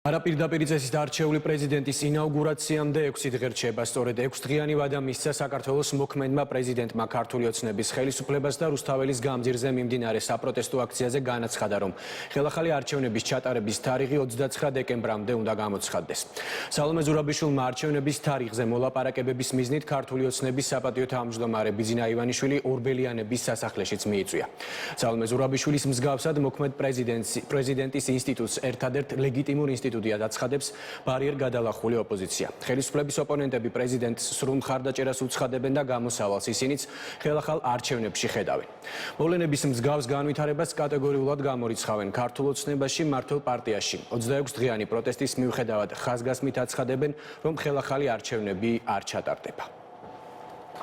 არაპირდაპირ წესით არჩეული პრეზიდენტის ინაუგურაციამდე 6 დღე რჩება. სწორედ 6 დღიანი ვადა მისცა საქართველოს მოქმედმა პრეზიდენტმა ქართული ოცნების ხელისუფლებას და რუსთაველის გამზირზე მიმდინარე საპროტესტო აქციაზე განაცხადა, რომ ხელახალი არჩევნების ჩატარების თარიღი 29 დეკემბრამდე უნდა გამოცხადდეს. სალომე ზურაბიშვილმა არჩევნების თარიღზე მოლაპარაკებების მიზნით ქართული ოცნების საპატიო თავმჯდომარე ბიძინა ივანიშვილი ორბელიანების სასახლეშიც მიიწვია. სალომე ზურაბიშვილის მსგავსად მოქმედ პრეზიდენტის ინსტიტუტს ერთადერთ ლეგიტიმურ ინსტიტუტად აცხადებს ბარიერ გადალახული ოპოზიცია. ხელისუფლების ოპონენტები პრეზიდენტს სრულ მხარდაჭერას უცხადებენ და გამოსავალს ისინიც ხელახალ არჩევნებში ხედავენ. მოვლენების მსგავს განვითარებას კატეგორიულად გამორიცხავენ ქართულ ოცნებაში, მმართველ პარტიაში. 26 დღიანი პროტესტის მიუხედავად ხაზგასმით აცხადებენ, რომ ხელახალი არჩევნები არ ჩატარდება.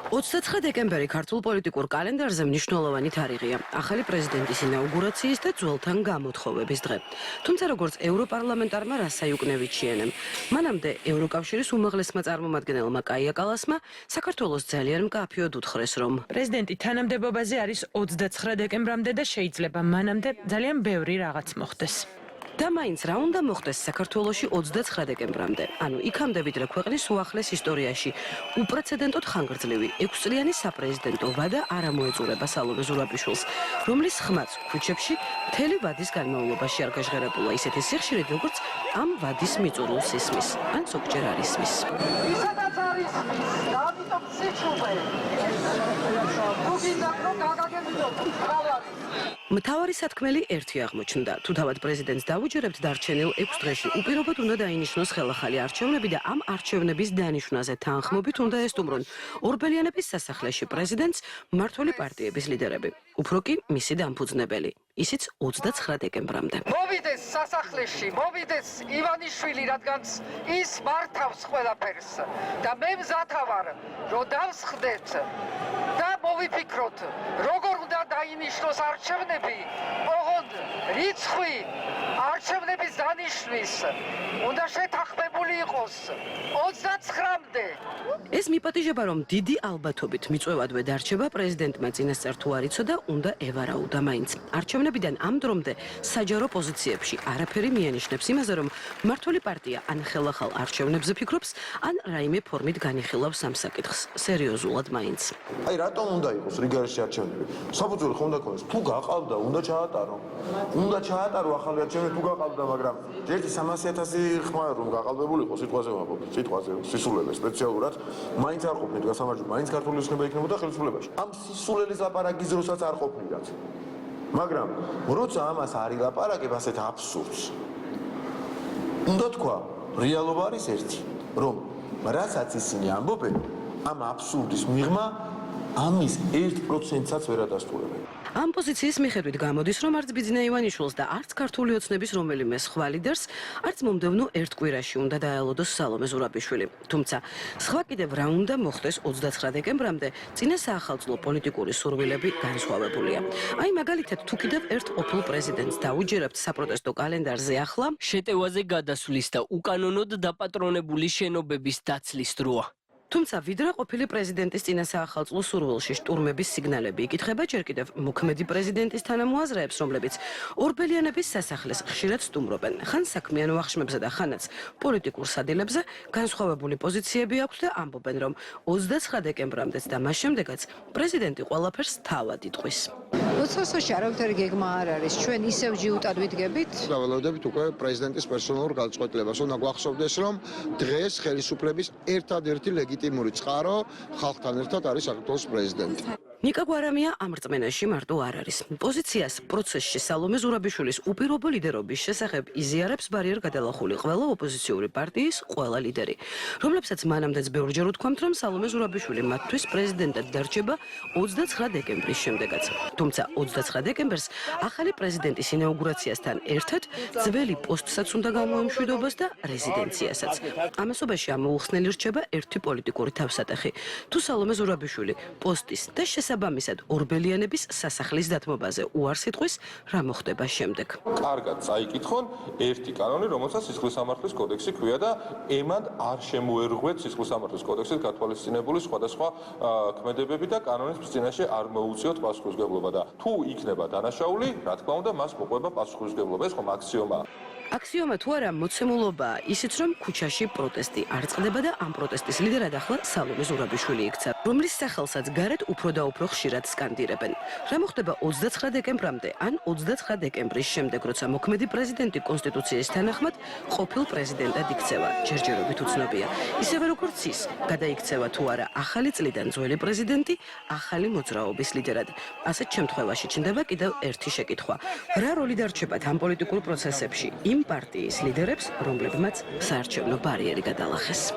29 დეკემბერი ქართულ პოლიტიკურ კალენდარზე მნიშვნელოვანი თარიღია. ახალი პრეზიდენტის ინაუგურაციის და ძველთან გამოთხოვების დღე. თუმცა როგორც ევროპარლამენტარმა რასაიუკნევიჩიენემ, მანამდე ევროკავშირის უმაღლესმა წარმომადგენელმა კაია კალასმა საქართველოს ძალიან მკაფიოდ უთხრეს, რომ პრეზიდენტი თანამდებობაზე არის 29 დეკემბრამდე და შეიძლება მანამდე ძალიან ბევრი რაღაც მოხდეს. და მაინც რა უნდა მოხდეს საქართველოში 29 დეკემბრამდე, ანუ იქამდე ვიდრე ქვეყნის უახლეს ისტორიაში უპრეცედენტოდ ხანგრძლივი 6 წლიანი საპრეზიდენტო ვადა არ ამოეწურება სალომე ზურაბიშვილს, რომლის ხმაც ქუჩებში მთელი ვადის განმავლობაში არ გაჟღერებულა ისეთი სიხშირით, როგორც ამ ვადის მიწურულ სისმის, ან ზოგჯერ არ ისმის. ისედაც არის და ამიტომ სიჩუმე. თუ გინდათ რომ გაგაგებინოთ ხალხი. მთავარი სათქმელი ერთი აღმოჩნდა. თუ თავად პრეზიდენტს დაუჯერებთ დარჩენილ 6 დღეში, უპირობოდ უნდა დაინიშნოს ხელახალი არჩევნები და ამ არჩევნების დანიშვნაზე თანხმობით უნდა ესტუმრონ ორბელიანების სასახლეში პრეზიდენტს მმართველი პარტიების ლიდერები. უფრო კი მისი დამფუძნებელი, ისიც 29 დეკემბრამდე. მოვიდეს სასახლეში, მოვიდეს ივანიშვილი, რადგანაც ის მართავს ყველაფერს და მე მზათა ვარ, რომ დავსხდეთ და მოვიფიქროთ, როგორ უნდა დაინიშნოს არჩევნები, ოღონდ რიცხვი არჩევნების დანიშვნის უნდა შეთანხმებული იყოს 29-მდე. ეს მიპატიჟება, რომ დიდი ალბათობით მიწვევადვე დარჩება პრეზიდენტმა წინასწარ თუ არ იცოდა, უნდა ევარაუდა მაინც. არჩევნებიდან ამ დრომდე საჯარო პოზიციებში არაფერი მიანიშნებს იმაზე, რომ მმართველი პარტია ან ხელახალ არჩევნებზე ფიქრობს, ან რაიმე ფორმით განიხილავს ამ საკითხს. სერიოზულად მაინც. აი რატომ უნდა იყოს რიგარში არჩევნები? საფუძველი ხომ უნდა ქონდეს? თუ გაყავდა, უნდა ჩაატარო. უნდა ჩაატარო ახალი არჩევნები თუ გაყავდა, მაგრამ ერთი 300,000 ხმა რომ გაყალბებული იყო სიტყვაზე ვამბობ, სიტყვაზე სისულელე სპეციალურად, მაინც არ ყოფნით გასამარჯვებლად, მაინც ქართული ოცნება იქნებოდა ხელისუფლებაში. ამ სისულელის ლაპარაკის დროსაც არ ყოფნიდათ. მაგრამ როცა ამას არ ილაპარაკებ ასეთ აბსურდს, უნდა თქვა, რეალობა არის ერთი, რომ რასაც ისინი ამბობენ, ამ აბსურდის მიღმა ამის 1%-საც ვერ ადასტურებენ. ამ პოზიციის მიხედვით გამოდის, რომ არც ბიძინა ივანიშვილს და არც ქართული ოცნების რომელიმე სხვა ლიდერს, არც მომდევნო ერთ კვირაში უნდა დაელოდოს სალომე ზურაბიშვილი. თუმცა, სხვა კიდევ რა უნდა მოხდეს 29 დეკემბრამდე, წინა საახალწლო პოლიტიკური სურვილები განსხვავებულია. აი მაგალითად, თუ კიდევ ერთ ყოფილ პრეზიდენტს დაუჯერებთ საპროტესტო კალენდარზე ახლა, შეტევაზე გადასვლის და უკანონოდ დაპატრონებული შენობების დაცლის დროა. თუმცა ვიდრე ყოფილი პრეზიდენტის წინა საახალწლო სურვილში შტურმების სიგნალები იკითხება ჯერ კიდევ მოქმედი პრეზიდენტის თანამოაზრეებს, რომლებიც ორბელიანების სასახლეს ხშირად სტუმრობენ. ხან საქმიან ვახშმებზე და ხანაც პოლიტიკურ სადილებზე განსხვავებული პოზიციები აქვთ და ამბობენ, რომ 29 დეკემბრამდეც და მას შემდეგაც პრეზიდენტი ყველაფერს თავად იტყვის. უცხოში არავითარი გეგმა არ არის. ჩვენ ისევ ჯიუტად ვიდგებით. დავალოდებით უკვე პრეზიდენტის პერსონალურ გადაწყვეტილებას. უნდა გვახსოვდეს, რომ დღეს ხელისუფლების ერთადერთი ლეგიტიმური წყარო ხალხთან ერთად არის საქართველოს პრეზიდენტი. ნიკა გვარამია ამ რწმენაში მარტო არ არის. პოზიციას პროცესში სალომე ზურაბიშვილის უპირობო ლიდერობის შესახებ იზიარებს ბარიერ გადალახული ყველა ოპოზიციური პარტიის ყველა ლიდერი, რომლებსაც მანამდეც ბევრჯერ უთქვამთ, რომ სალომე ზურაბიშვილი მათთვის პრეზიდენტად დარჩება 29 დეკემბრის შემდეგაც. თუმცა 29 დეკემბერს ახალი პრეზიდენტის ინაუგურაციასთან ერთად ძველი პოსტსაც უნდა გამოემშვიდობას და რეზიდენციასაც. ამასობაში ამოუხსნელი რჩება ერთი პოლიტიკური თავსატეხი. თუ სალომე ზურაბიშვილი პოსტის და შესაბამისად ორბელიანების სასახლის დათმობაზე უარს იტყვის, რა მოხდება შემდეგ. კარგად წაიკითხონ ერთი კანონი, რომელსაც სისხლისამართლის კოდექსი ქვია და ემად არ შემოერღვეთ სისხლისამართლის კოდექსით გათვალისწინებული სხვადასხვა ქმედებები და კანონის წინაშე არ მოუწიოთ პასუხისმგებლობა და თუ იქნება დანაშაული, რა თქმა უნდა, მას მოყვება პასუხისმგებლობა. ეს ხომ აქსიომაა. აქსიომა თუ არა მოცემულობაა ისიც რომ ქუჩაში პროტესტი არ წყდება და ამ პროტესტის ლიდერად ახლა სალომე ზურაბიშვილი იქცა, რომლის სახელსაც გარეთ უფრო და უფრო ხშირად სკანდირებენ. რა მოხდება 29 დეკემბრამდე ან 29 დეკემბრის შემდეგ, როცა მოქმედი პრეზიდენტი კონსტიტუციის თანახმად ყოფილ პრეზიდენტად იქცევა, ჯერჯერობით უცნობია. ისევე როგორც ის, გადაიქცევა თუ არა ახალი წლიდან ძველი პრეზიდენტი ახალი მოძრაობის ლიდერად. ასეთ შემთხვევაში ჩნდება კიდევ ერთი შეკითხვა. რა როლი დარჩებათ ამ პოლიტიკურ პროცესებში იმ პარტიის ლიდერებს, რომლებმაც საარჩევნო ბარიერი გადალახეს?